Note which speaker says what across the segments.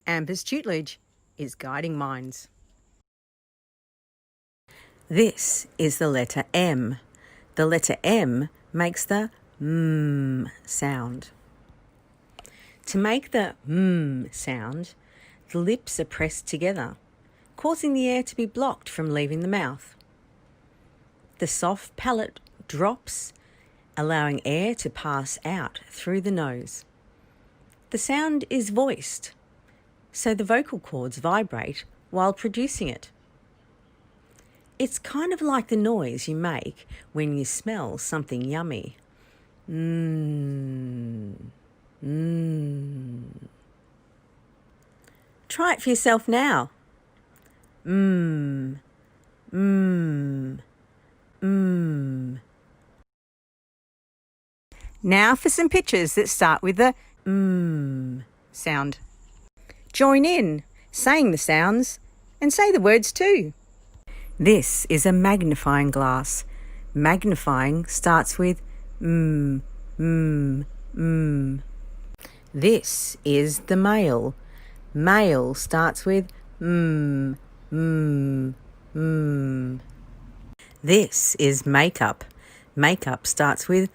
Speaker 1: Amber's tutelage is guiding minds. This is the letter M. The letter M makes the sound. To make the sound, the lips are pressed together, causing the air to be blocked from leaving the mouth. The soft palate drops, allowing air to pass out through the nose. The sound is voiced, so the vocal cords vibrate while producing it. It's kind of like the noise you make when you smell something yummy. Try it for yourself now. Now for some pictures that start with the sound. Join in, saying the sounds, and say the words too. This is a magnifying glass. Magnifying starts with This is the male. Male starts with This is makeup. Makeup starts with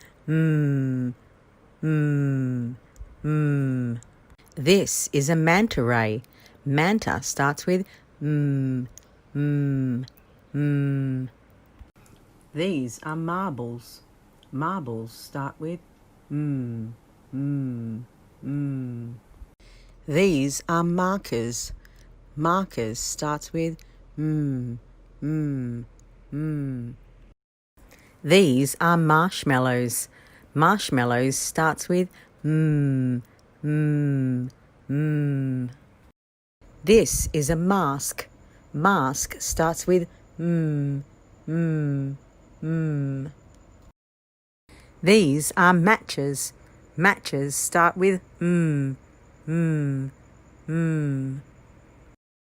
Speaker 1: This is a manta ray. Manta starts with These are marbles. Marbles start with These are markers. Markers starts with These are marshmellows. Marshmellows starts with This is a mask. Mask starts with These are matches. Matches start with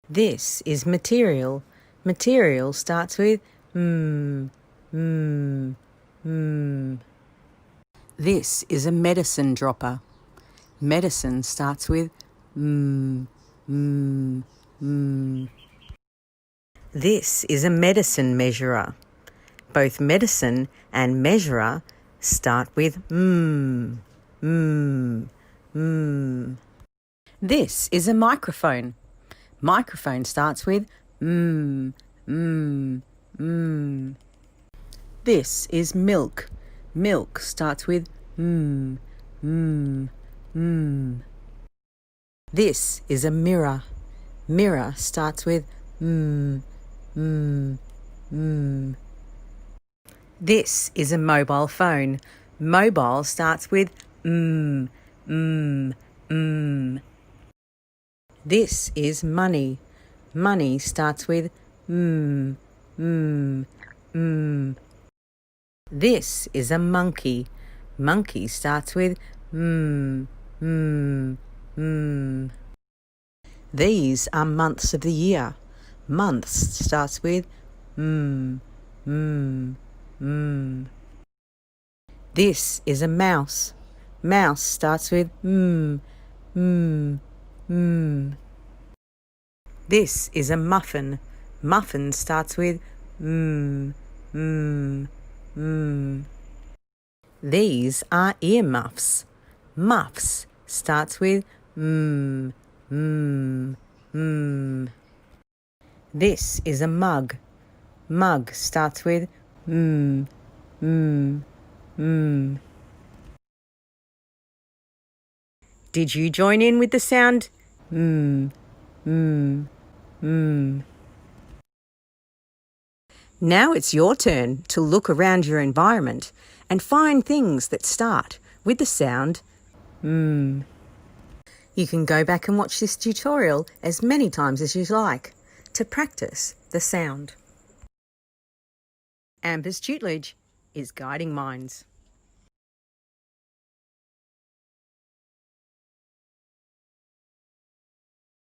Speaker 1: This is material. Material starts with This is a medicine dropper. Medicine starts with This is a medicine measurer. Both medicine and measurer start with This is a microphone. Microphone starts with This is milk. Milk starts with This is a mirror. Mirror starts with This is a mobile phone. Mobile starts with This is money. Money starts with This is a monkey. Monkey starts with These are months of the year. Months starts with This is a mouse. Mouse starts with This is a muffin. Muffin starts with These are earmuffs. Muffs starts with This is a mug. Mug starts with Did you join in with the sound Now it's your turn to look around your environment and find things that start with the sound You can go back and watch this tutorial as many times as you like to practice the sound. Amber's tutelage is guiding minds.